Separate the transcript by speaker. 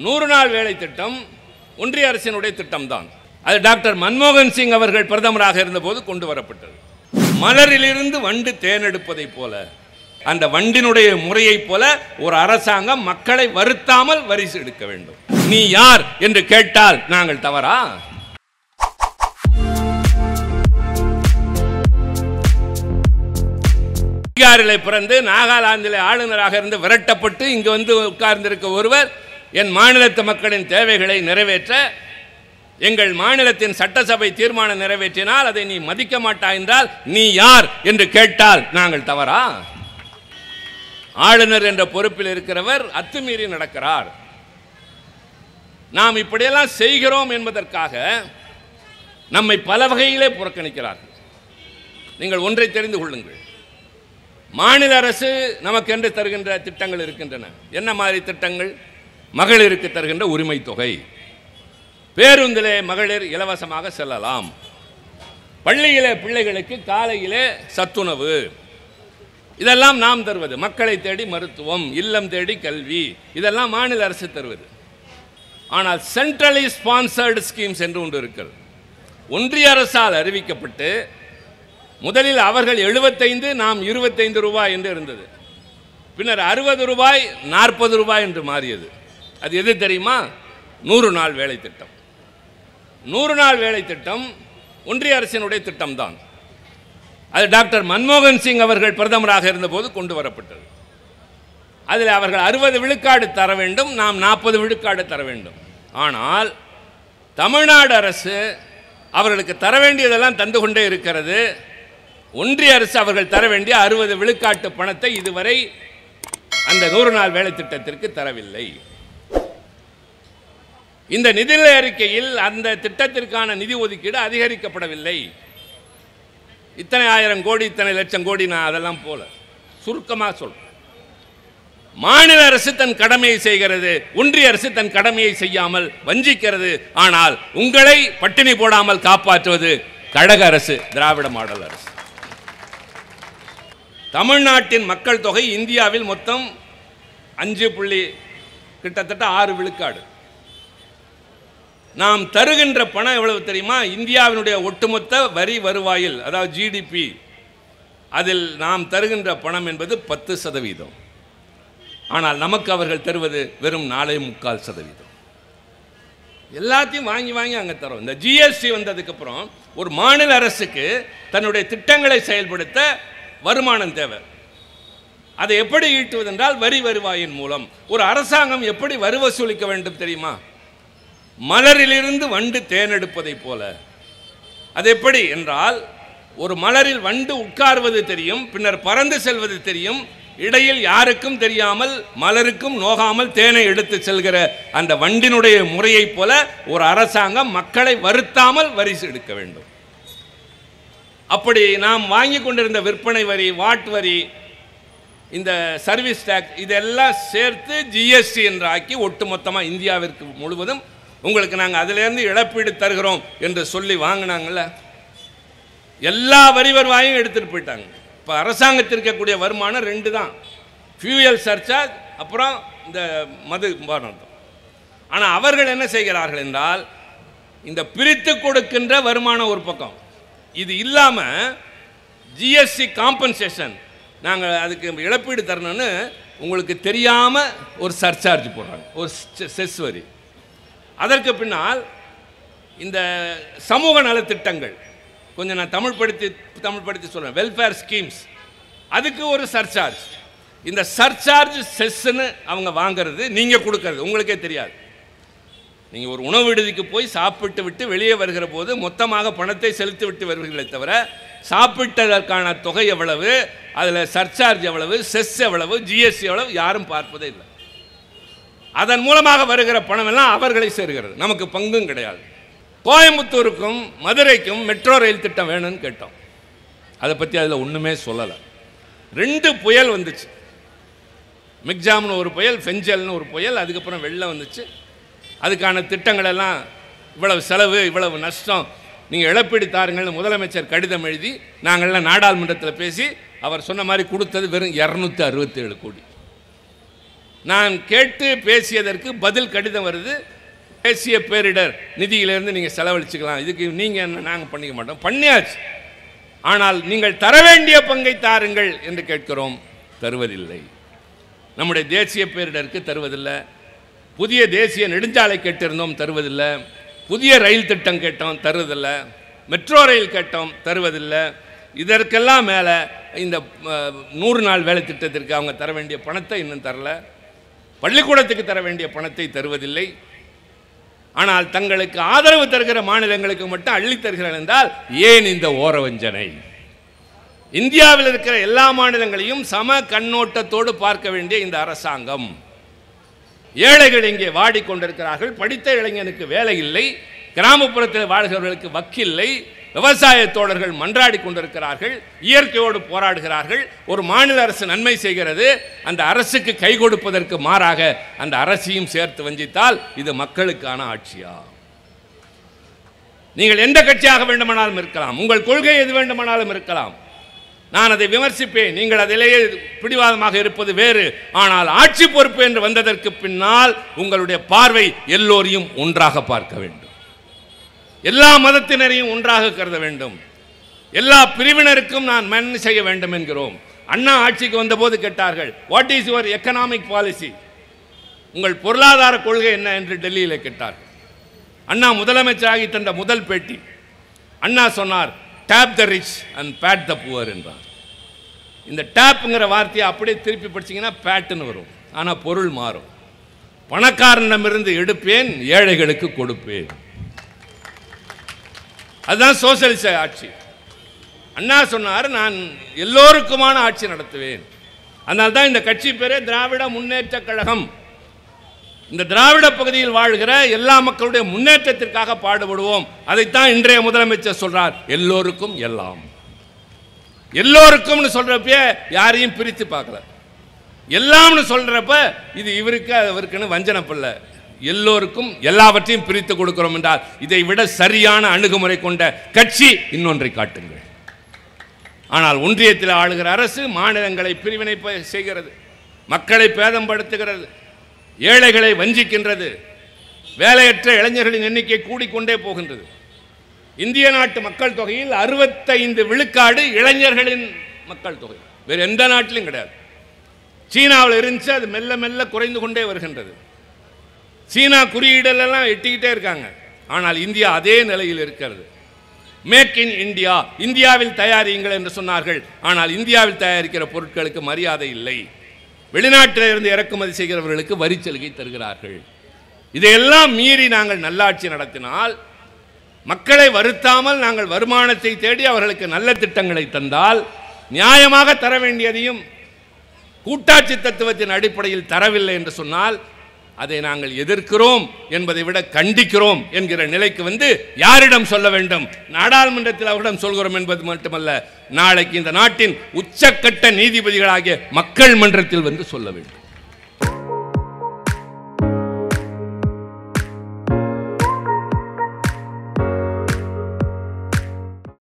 Speaker 1: 100 நாள் வேலை திட்டம் ஒன்றிய அரசினுடைய திட்டம்தான். அது டாக்டர் மன்மோகன் சிங் அவர்கள் பிரதமராக இருந்தபோது கொண்டு வரப்பட்டது. மலரிலிருந்து வண்டு தேனெடுப்பதை போல, அந்த வண்டினுடைய முறையை போல ஒரு அரசாங்கம் மக்களை வருத்தாமல் வரிசை எடுக்க வேண்டும். நீ யார் என்று கேட்டால் நாங்கள் தவறா? பீகாரிலே பிறந்து நாகாலாந்திலே ஆளுநராக இருந்து விரட்டப்பட்டு இங்கு வந்து உட்கார்ந்திருக்க ஒருவர் என் மாநிலத்து மக்களின் தேவைகளை நிறைவேற்ற எங்கள் மாநிலத்தின் சட்டசபை தீர்மானம் நிறைவேற்றினால் அதை நீ மதிக்க மாட்டாய் என்றால் நீ யார் என்று கேட்டால் நாங்கள் தவறா? ஆளுநர் என்ற பொறுப்பில் இருக்கிறவர் அத்துமீறி நடக்கிறார். நாம் இப்படியெல்லாம் செய்கிறோம் என்பதற்காக நம்மை பல வகையிலே புறக்கணிக்கிறார்கள். நீங்கள் ஒன்றை தெரிந்து கொள்ளுங்கள், மாநில அரசு நமக்கென்று தருகின்ற திட்டங்கள் இருக்கின்றன. என்ன மாதிரி திட்டங்கள்? மகளிருக்கு தருகின்ற உரிமை தொகை, பேருந்திலே மகளிர் இலவசமாக செல்லலாம், பள்ளியிலே பிள்ளைகளுக்கு காலையிலே சத்துணவு, இதெல்லாம் நாம் தருவது. மக்களை தேடி மருத்துவம், இல்லம் தேடி கல்வி, இதெல்லாம் மாநில அரசு தருவது. ஆனால் சென்ட்ரலி ஸ்பான்சர்டு ஸ்கீம்ஸ் என்று ஒன்று இருக்கிறது. ஒன்றிய அரசால் அறிவிக்கப்பட்டு முதலில் அவர்கள் 75, நாம் 25 ரூபாய் என்று இருந்தது. பின்னர் 60 ரூபாய் 40 ரூபாய் என்று மாறியது. அது எது தெரியுமா? 100 நாள் வேலை திட்டம். 100 நாள் வேலை திட்டம் ஒன்றிய அரசினுடைய திட்டம்தான். அது டாக்டர் மன்மோகன் சிங் அவர்கள் பிரதமராக இருந்தபோது கொண்டு வரப்பட்டது. அதில் அவர்கள் 60 விழுக்காடு தர வேண்டும், நாம் 40 விழுக்காடு தர வேண்டும். ஆனால் தமிழ்நாடு அரசு அவர்களுக்கு தர வேண்டியதெல்லாம் தந்து கொண்டே இருக்கிறது. ஒன்றிய அரசு அவர்கள் தர வேண்டிய 60 விழுக்காட்டு பணத்தை இதுவரை அந்த 100 நாள் வேலை திட்டத்திற்கு தரவில்லை. இந்த நிதிநிலை அறிக்கையில் அந்த திட்டத்திற்கான நிதி ஒதுக்கீடு அதிகரிக்கப்படவில்லை. இத்தனை 1000 கோடி, இத்தனை லட்சம் கோடி, நான் அதெல்லாம் போல சுருக்கமாக சொல்றேன். மாநில அரசு தன் கடமையை செய்கிறது, ஒன்றிய அரசு தன் கடமையை செய்யாமல் வஞ்சிக்கிறது. ஆனால் உங்களை பட்டினி போடாமல் காப்பாற்றுவது கழக அரசு, திராவிட மாடல் அரசு. தமிழ்நாட்டின் மக்கள் தொகை இந்தியாவில் மொத்தம் 5 கிட்டத்தட்ட 6 விழுக்காடு. நாம் தருகின்ற பணம் எவ்வளவு தெரியுமா? இந்தியாவினுடைய ஒட்டுமொத்த வரி வருவாயில், அதாவது ஜிடிபி, அதில் நாம் தருகின்ற பணம் என்பது 10%. ஆனால் நமக்கு அவர்கள் தருவது வெறும் 4.25%. எல்லாத்தையும் வாங்கி வாங்கி அங்கே தரோம். இந்த ஜிஎஸ்டி வந்ததுக்கப்புறம் ஒரு மாநில அரசுக்கு தன்னுடைய திட்டங்களை செயல்படுத்த வருமானம் தேவை. அதை எப்படி ஈட்டுவதென்றால் வரி வருவாயின் மூலம். ஒரு அரசாங்கம் எப்படி வரி வசூலிக்க வேண்டும் தெரியுமா? மலரிலிருந்து வண்டு தேனெடுப்பதை போல. அது எப்படி என்றால், ஒரு மலரில் வண்டு உட்கார்வது தெரியும், பின்னர் பறந்து செல்வது தெரியும், இடையில் யாருக்கும் தெரியாமல் மலருக்கும் நோகாமல் தேனை எடுத்து செல்கிற அந்த வண்டினுடைய முறையை போல ஒரு அரசாங்கம் மக்களை வருத்தாமல் வரிசை எடுக்க வேண்டும். அப்படி நாம் வாங்கி கொண்டிருந்த விற்பனை வரி, வாட் வரி, இந்த சர்வீஸ் டேக்ஸ், இதெல்லாம் சேர்த்து ஜிஎஸ்டி என்று ஆக்கி ஒட்டுமொத்தமாக இந்தியாவிற்கு முழுவதும் உங்களுக்கு நாங்கள் அதிலேருந்து இழப்பீடு தருகிறோம் என்று சொல்லி வாங்கினாங்கள்ல, எல்லா வரி வருவாயும் எடுத்துகிட்டு போயிட்டாங்க. இப்போ அரசாங்கத்திற்கு இருக்கக்கூடிய வருமானம் 2 தான், ஃபியூயல் சர்சார்ஜ், அப்புறம் இந்த மது பானம். ஆனால் அவர்கள் என்ன செய்கிறார்கள் என்றால், இந்த பிரித்து கொடுக்கின்ற வருமானம் ஒரு பக்கம், இது இல்லாமல் ஜிஎஸ்டி காம்பன்சேஷன், நாங்கள் அதுக்கு இழப்பீடு தரணும்னு உங்களுக்கு தெரியாமல் ஒரு சர்சார்ஜ் போடுறாங்க, ஒரு செஸ் வரி. அதற்கு பின்னால் இந்த சமூக நலத்திட்டங்கள், கொஞ்சம் நான் தமிழ் படுத்தி சொல்கிறேன், வெல்ஃபேர் ஸ்கீம்ஸ், அதுக்கு ஒரு சர்சார்ஜ். இந்த சர்சார்ஜ் செஸ்ன்னு அவங்க வாங்கிறது, நீங்கள் கொடுக்கறது உங்களுக்கே தெரியாது. நீங்கள் ஒரு உணவு விடுதிக்கு போய் சாப்பிட்டு விட்டு வெளியே வருகிற போது மொத்தமாக பணத்தை செலுத்தி விட்டு வருவீர்களே தவிர, சாப்பிட்டதற்கான தொகை எவ்வளவு, அதில் சர்சார்ஜ் எவ்வளவு, செஸ் எவ்வளவு, ஜிஎஸ்டி எவ்வளவு, யாரும் பார்ப்பதே இல்லை. அதன் மூலமாக வருகிற பணம் எல்லாம் அவர்களை சேர்கிறது, நமக்கு பங்கும் கிடையாது. கோயம்புத்தூருக்கும் மதுரைக்கும் மெட்ரோ ரயில் திட்டம் வேணும்னு கேட்டோம். அதை பற்றி அதில் ஒன்றுமே சொல்லலை. 2 புயல் வந்துச்சு, மிக்ஜாம்னு ஒரு புயல், ஃபெஞ்சல்னு ஒரு புயல், அதுக்கப்புறம் வெள்ளம் வந்துச்சு. அதுக்கான திட்டங்கள் எல்லாம் இவ்வளவு செலவு, இவ்வளவு நஷ்டம், நீங்கள் இழப்பீடு தாருங்கள்னு முதலமைச்சர் கடிதம் எழுதி நாங்கள்லாம் நாடாளுமன்றத்தில் பேசி அவர் சொன்ன மாதிரி கொடுத்தது வெறும் 267 கோடி. நான் கேட்டு பேசியதற்கு பதில் கடிதம் வருது. தேசிய பேரிடர் நிதியிலிருந்து நீங்கள் செலவழிச்சுக்கலாம், இதுக்கு நீங்கள் என்ன நாங்கள் பண்ணிக்க மாட்டோம். பண்ணியாச்சு. ஆனால் நீங்கள் தர வேண்டிய பங்கை தாருங்கள் என்று கேட்கிறோம், தருவதில்லை. நம்முடைய தேசிய பேரிடருக்கு தருவதில்லை. புதிய தேசிய நெடுஞ்சாலை கேட்டிருந்தோம், தருவதில்லை. புதிய ரயில் திட்டம் கேட்டோம், தருவதில்லை. மெட்ரோ ரயில் கேட்டோம், தருவதில்லை. இதற்கெல்லாம் மேலே இந்த 100 நாள் வேலை திட்டத்திற்கு அவங்க தர வேண்டிய பணத்தை இன்னும் தரல. பள்ளிக்கூடத்துக்கு தர வேண்டிய பணத்தை தருவதில்லை. ஆனால் தங்களுக்கு ஆதரவு தருகிற மாநிலங்களுக்கு மட்டும் அள்ளி தருகிறார்கள் என்றால் ஏன் இந்த ஓரவஞ்சனை? இந்தியாவில் இருக்கிற எல்லா மாநிலங்களையும் சம கண்ணோட்டத்தோடு பார்க்க வேண்டிய இந்த அரசாங்கம், ஏழைகள் இங்கே வாடிக்கொண்டிருக்கிறார்கள். படித்த இளைஞனுக்கு வேலை இல்லை, கிராமப்புறத்தில் வாழ்கிறவர்களுக்கு வக்கில்லை, விவசாய தோழர்கள் மன்றாடி கொண்டிருக்கிறார்கள், இயற்கையோடு போராடுகிறார்கள். ஒரு மாநில அரசு நன்மை செய்கிறது, அந்த அரசுக்கு கை கொடுப்பதற்கு மாறாக அந்த அரசையும் சேர்த்து வஞ்சித்தால் இது மக்களுக்கான ஆட்சியா? நீங்கள் எந்த கட்சியாக வேண்டுமானாலும் இருக்கலாம், உங்கள் கொள்கை எது வேண்டுமானாலும் இருக்கலாம், நான் அதை விமர்சிப்பேன். நீங்கள் அதிலேயே பிடிவாதமாக இருப்பது வேறு. ஆனால் ஆட்சி பொறுப்பு என்று வந்ததற்கு பின்னால் உங்களுடைய பார்வை எல்லோரையும் ஒன்றாக பார்க்க வேண்டும், எல்லா மதத்தினரையும் ஒன்றாக கருத வேண்டும், எல்லா பிரிவினருக்கும் நான் மன்னிப்பு செய்ய வேண்டும் என்கிறோம். அண்ணா ஆட்சிக்கு வந்தபோது கேட்டார்கள், what is your economic policy, உங்கள் பொருளாதார கொள்கை என்ன என்று டெல்லியில் கேட்டார்கள். அண்ணா முதலமைச்சராகி தந்த முதல் பேட்டி, அண்ணா சொன்னார், tap the rich and pat the poor என்றார். இந்த டேப்புங்கிற வார்த்தையை அப்படியே திருப்பி படிச்சிங்கன்னா பேட்டுன்னு வரும், ஆனால் பொருள் மாறும். பணக்காரனிடமிருந்து எடுப்பேன், ஏழைகளுக்கு கொடுப்பேன். அதுதான் சோசியலிச ஆட்சி. அண்ணா சொன்னார், நான் எல்லோருக்குமான ஆட்சி நடத்துவேன். அதனால்தான் தான் இந்த கட்சி பேரே திராவிட முன்னேற்ற கழகம். இந்த திராவிட பகுதியில் வாழ்கிற எல்லா மக்களுடைய முன்னேற்றத்திற்காக பாடுபடுவோம். அதைத்தான் இன்றைய முதலமைச்சர் சொல்றார், எல்லோருக்கும் எல்லாம். எல்லோருக்கும் சொல்றப்ப யாரையும் பிரித்து பார்க்கல. எல்லாம்னு சொல்றப்ப இது இவருக்கு அவருக்குன்னு வஞ்சனப்பல்ல, எல்லோருக்கும் எல்லாவற்றையும் பிரித்து கொடுக்கிறோம் என்றால் இதை விட சரியான அணுகுமுறை கொண்ட கட்சி இன்னொன்றை காட்டுங்கள். ஆனால் ஒன்றியத்தில் ஆளுகிற அரசு மாநிலங்களை பிரிவினை செய்கிறது, மக்களை பேதம்படுத்துகிறது, ஏழைகளை வஞ்சிக்கின்றது, வேலையற்ற இளைஞர்களின் எண்ணிக்கை கூடிக்கொண்டே போகின்றது. இந்திய நாட்டு மக்கள் தொகையில் 65 விழுக்காடு இளைஞர்களின் மக்கள் தொகை, வேறு எந்த நாட்டிலும் கிடையாது. சீனாவில் இருந்துச்சு, அது மெல்ல மெல்ல குறைந்து கொண்டே வருகின்றது. சீனா குறியீடெல்லாம் எட்டிக்கிட்டே இருக்காங்க. ஆனால் இந்தியா அதே நிலையில் இருக்கிறது. மேக் இன் இந்தியா, இந்தியாவில் தயாரியுங்கள் என்று சொன்னார்கள். ஆனால் இந்தியாவில் தயாரிக்கிற பொருட்களுக்கு மரியாதை இல்லை. வெளிநாட்டில் இருந்து இறக்குமதி செய்கிறவர்களுக்கு வரி சலுகை தருகிறார்கள். இதையெல்லாம் மீறி நாங்கள் நல்லாட்சி நடத்தினால், மக்களை வருத்தாமல் நாங்கள் வருமானத்தை தேடி அவர்களுக்கு நல்ல திட்டங்களை தந்தால், நியாயமாக தர வேண்டியதையும் கூட்டாட்சி தத்துவத்தின் அடிப்படையில் தரவில்லை என்று சொன்னால் அதை நாங்கள் எதிர்க்கிறோம் என்பதை விட கண்டிக்கிறோம் என்கிற நிலைக்கு வந்து யாரிடம் சொல்ல வேண்டும்? நாடாளுமன்றத்தில் அவரிடம் சொல்கிறோம் என்பது மட்டுமல்ல, நாளைக்கு இந்த நாட்டின் உச்சக்கட்ட நீதிபதிகளாகிய மக்கள் மன்றத்தில் வந்து சொல்ல வேண்டும்.